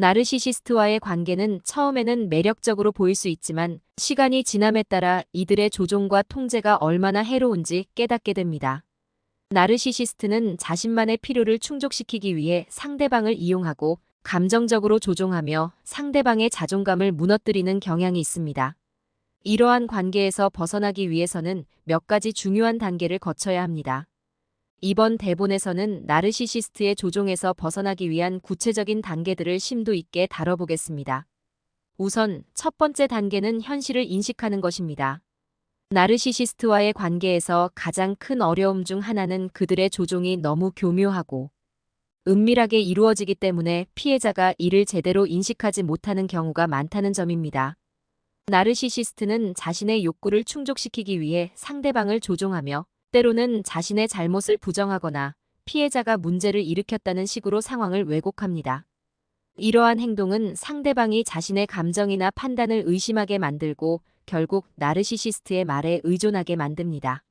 나르시시스트와의 관계는 처음에는 매력적으로 보일 수 있지만 시간이 지남에 따라 이들의 조종과 통제가 얼마나 해로운지 깨닫게 됩니다. 나르시시스트는 자신만의 필요를 충족시키기 위해 상대방을 이용하고 감정적으로 조종하며 상대방의 자존감을 무너뜨리는 경향이 있습니다. 이러한 관계에서 벗어나기 위해서는 몇 가지 중요한 단계를 거쳐야 합니다. 이번 대본에서는 나르시시스트의 조종에서 벗어나기 위한 구체적인 단계들을 심도 있게 다뤄보겠습니다. 우선 첫 번째 단계는 현실을 인식하는 것입니다. 나르시시스트와의 관계에서 가장 큰 어려움 중 하나는 그들의 조종이 너무 교묘하고 은밀하게 이루어지기 때문에 피해자가 이를 제대로 인식하지 못하는 경우가 많다는 점입니다. 나르시시스트는 자신의 욕구를 충족시키기 위해 상대방을 조종하며 때로는 자신의 잘못을 부정하거나 피해자가 문제를 일으켰다는 식으로 상황을 왜곡합니다. 이러한 행동은 상대방이 자신의 감정이나 판단을 의심하게 만들고 결국 나르시시스트의 말에 의존하게 만듭니다.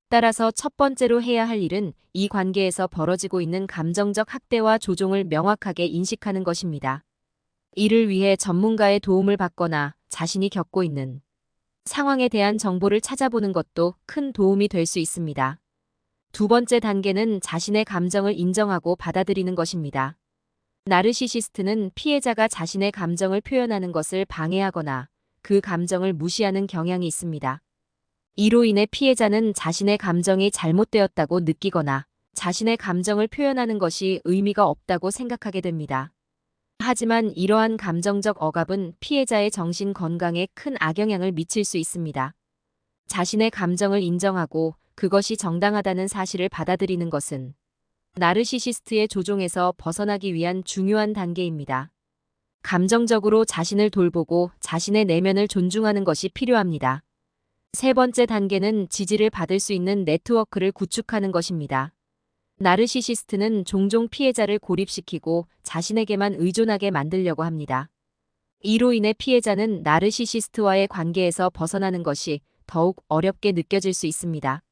따라서 첫 번째로 해야 할 일은 이 관계에서 벌어지고 있는 감정적 학대와 조종을 명확하게 인식하는 것입니다. 이를 위해 전문가의 도움을 받거나 자신이 겪고 있는 상황에 대한 정보를 찾아보는 것도 큰 도움이 될 수 있습니다. 두 번째 단계는 자신의 감정을 인정하고 받아들이는 것입니다. 나르시시스트는 피해자가 자신의 감정을 표현하는 것을 방해하거나 그 감정을 무시하는 경향이 있습니다. 이로 인해 피해자는 자신의 감정이 잘못되었다고 느끼거나 자신의 감정을 표현하는 것이 의미가 없다고 생각하게 됩니다. 하지만 이러한 감정적 억압은 피해자의 정신 건강에 큰 악영향을 미칠 수 있습니다. 자신의 감정을 인정하고 그것이 정당하다는 사실을 받아들이는 것은 나르시시스트의 조종에서 벗어나기 위한 중요한 단계입니다. 감정적으로 자신을 돌보고 자신의 내면을 존중하는 것이 필요합니다. 세 번째 단계는 지지를 받을 수 있는 네트워크를 구축하는 것입니다. 나르시시스트는 종종 피해자를 고립시키고 자신에게만 의존하게 만들려고 합니다. 이로 인해 피해자는 나르시시스트와의 관계에서 벗어나는 것이 더욱 어렵게 느껴질 수 있습니다.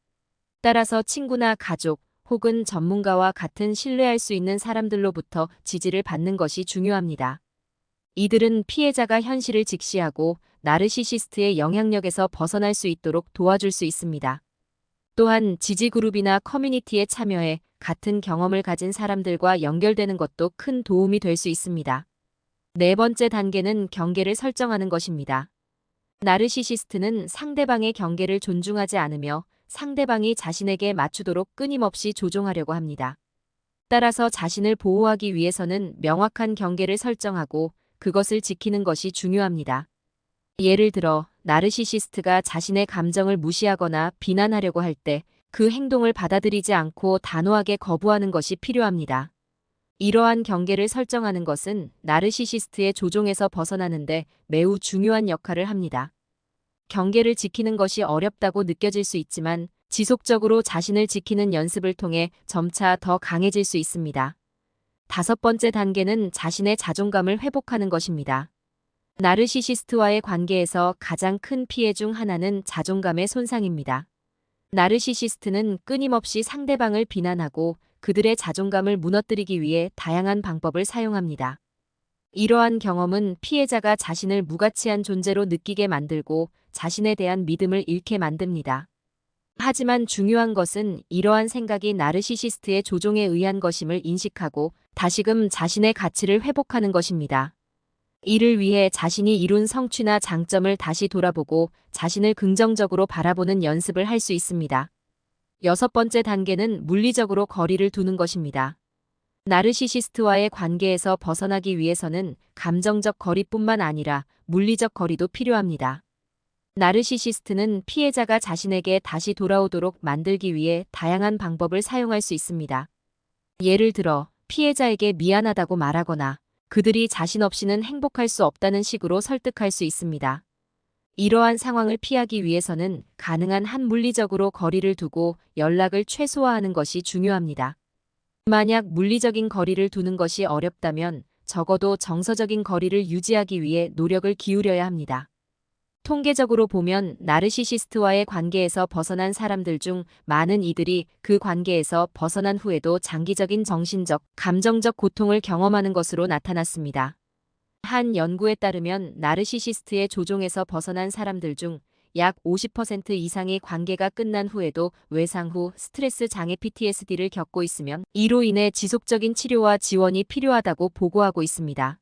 따라서 친구나 가족 혹은 전문가와 같은 신뢰할 수 있는 사람들로부터 지지를 받는 것이 중요합니다. 이들은 피해자가 현실을 직시하고 나르시시스트의 영향력에서 벗어날 수 있도록 도와줄 수 있습니다. 또한 지지그룹이나 커뮤니티에 참여해 같은 경험을 가진 사람들과 연결되는 것도 큰 도움이 될 수 있습니다. 네 번째 단계는 경계를 설정하는 것입니다. 나르시시스트는 상대방의 경계를 존중하지 않으며 상대방이 자신에게 맞추도록 끊임없이 조종하려고 합니다. 따라서 자신을 보호하기 위해서는 명확한 경계를 설정하고 그것을 지키는 것이 중요합니다. 예를 들어 나르시시스트가 자신의 감정을 무시하거나 비난하려고 할 때 그 행동을 받아들이지 않고 단호하게 거부하는 것이 필요합니다. 이러한 경계를 설정하는 것은 나르시시스트의 조종에서 벗어나는데 매우 중요한 역할을 합니다. 경계를 지키는 것이 어렵다고 느껴질 수 있지만 지속적으로 자신을 지키는 연습을 통해 점차 더 강해질 수 있습니다. 다섯 번째 단계는 자신의 자존감을 회복하는 것입니다. 나르시시스트와의 관계에서 가장 큰 피해 중 하나는 자존감의 손상입니다. 나르시시스트는 끊임없이 상대방을 비난하고 그들의 자존감을 무너뜨리기 위해 다양한 방법을 사용합니다. 이러한 경험은 피해자가 자신을 무가치한 존재로 느끼게 만들고 자신에 대한 믿음을 잃게 만듭니다. 하지만 중요한 것은 이러한 생각이 나르시시스트의 조종에 의한 것임을 인식하고 다시금 자신의 가치를 회복하는 것입니다. 이를 위해 자신이 이룬 성취나 장점을 다시 돌아보고 자신을 긍정적으로 바라보는 연습을 할 수 있습니다. 여섯 번째 단계는 물리적으로 거리를 두는 것입니다. 나르시시스트와의 관계에서 벗어나기 위해서는 감정적 거리뿐만 아니라 물리적 거리도 필요합니다. 나르시시스트는 피해자가 자신에게 다시 돌아오도록 만들기 위해 다양한 방법을 사용할 수 있습니다. 예를 들어 피해자에게 미안하다고 말하거나 그들이 자신 없이는 행복할 수 없다는 식으로 설득할 수 있습니다. 이러한 상황을 피하기 위해서는 가능한 한 물리적으로 거리를 두고 연락을 최소화하는 것이 중요합니다. 만약 물리적인 거리를 두는 것이 어렵다면 적어도 정서적인 거리를 유지하기 위해 노력을 기울여야 합니다. 통계적으로 보면 나르시시스트와의 관계에서 벗어난 사람들 중 많은 이들이 그 관계에서 벗어난 후에도 장기적인 정신적, 감정적 고통을 경험하는 것으로 나타났습니다. 한 연구에 따르면 나르시시스트의 조종에서 벗어난 사람들 중 약 50% 이상이 관계가 끝난 후에도 외상 후 스트레스 장애 PTSD를 겪고 있으면 이로 인해 지속적인 치료와 지원이 필요하다고 보고하고 있습니다.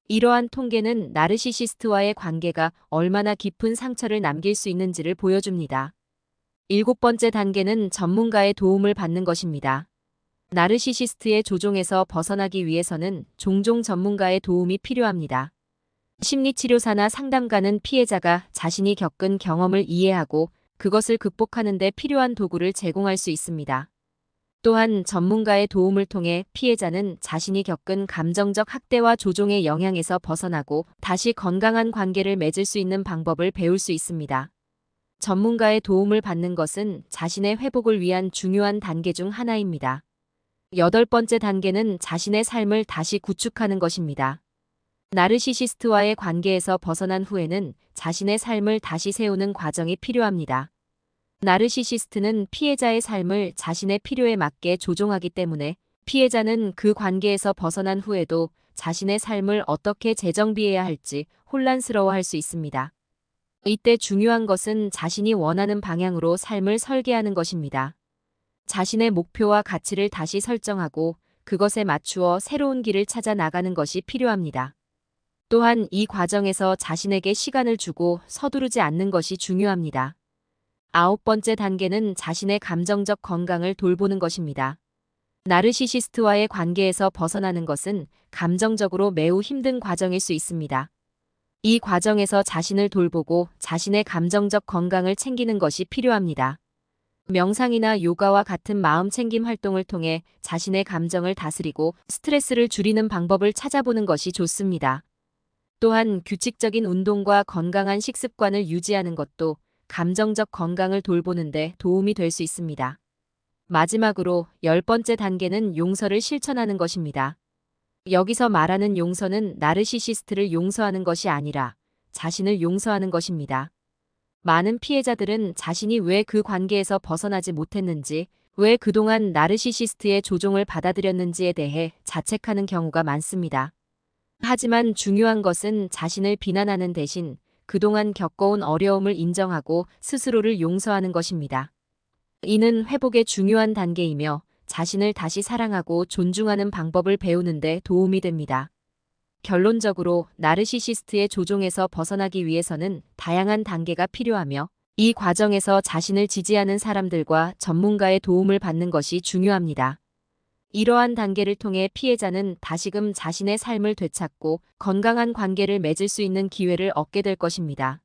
이러한 통계는 나르시시스트와의 관계가 얼마나 깊은 상처를 남길 수 있는지를 보여줍니다. 7번째 단계는 전문가의 도움을 받는 것입니다. 나르시시스트의 조종에서 벗어나기 위해서는 종종 전문가의 도움이 필요합니다. 심리치료사나 상담가는 피해자가 자신이 겪은 경험을 이해하고 그것을 극복하는 데 필요한 도구를 제공할 수 있습니다. 또한 전문가의 도움을 통해 피해자는 자신이 겪은 감정적 학대와 조종의 영향에서 벗어나고 다시 건강한 관계를 맺을 수 있는 방법을 배울 수 있습니다. 전문가의 도움을 받는 것은 자신의 회복을 위한 중요한 단계 중 하나입니다. 8번째 단계는 자신의 삶을 다시 구축하는 것입니다. 나르시시스트와의 관계에서 벗어난 후에는 자신의 삶을 다시 세우는 과정이 필요합니다. 나르시시스트는 피해자의 삶을 자신의 필요에 맞게 조종하기 때문에 피해자는 그 관계에서 벗어난 후에도 자신의 삶을 어떻게 재정비해야 할지 혼란스러워할 수 있습니다. 이때 중요한 것은 자신이 원하는 방향으로 삶을 설계하는 것입니다. 자신의 목표와 가치를 다시 설정하고 그것에 맞추어 새로운 길을 찾아 나가는 것이 필요합니다. 또한 이 과정에서 자신에게 시간을 주고 서두르지 않는 것이 중요합니다. 9번째 단계는 자신의 감정적 건강을 돌보는 것입니다. 나르시시스트와의 관계에서 벗어나는 것은 감정적으로 매우 힘든 과정일 수 있습니다. 이 과정에서 자신을 돌보고 자신의 감정적 건강을 챙기는 것이 필요합니다. 명상이나 요가와 같은 마음챙김 활동을 통해 자신의 감정을 다스리고 스트레스를 줄이는 방법을 찾아보는 것이 좋습니다. 또한 규칙적인 운동과 건강한 식습관을 유지하는 것도 감정적 건강을 돌보는 데 도움이 될 수 있습니다. 마지막으로 10번째 단계는 용서를 실천하는 것입니다. 여기서 말하는 용서는 나르시시스트를 용서하는 것이 아니라 자신을 용서하는 것입니다. 많은 피해자들은 자신이 왜 그 관계에서 벗어나지 못했는지, 왜 그동안 나르시시스트의 조종을 받아들였는지에 대해 자책하는 경우가 많습니다. 하지만 중요한 것은 자신을 비난하는 대신 그동안 겪어온 어려움을 인정하고 스스로를 용서하는 것입니다. 이는 회복의 중요한 단계이며 자신을 다시 사랑하고 존중하는 방법을 배우는 데 도움이 됩니다. 결론적으로 나르시시스트의 조종에서 벗어나기 위해서는 다양한 단계가 필요하며 이 과정에서 자신을 지지하는 사람들과 전문가의 도움을 받는 것이 중요합니다. 이러한 단계를 통해 피해자는 다시금 자신의 삶을 되찾고 건강한 관계를 맺을 수 있는 기회를 얻게 될 것입니다.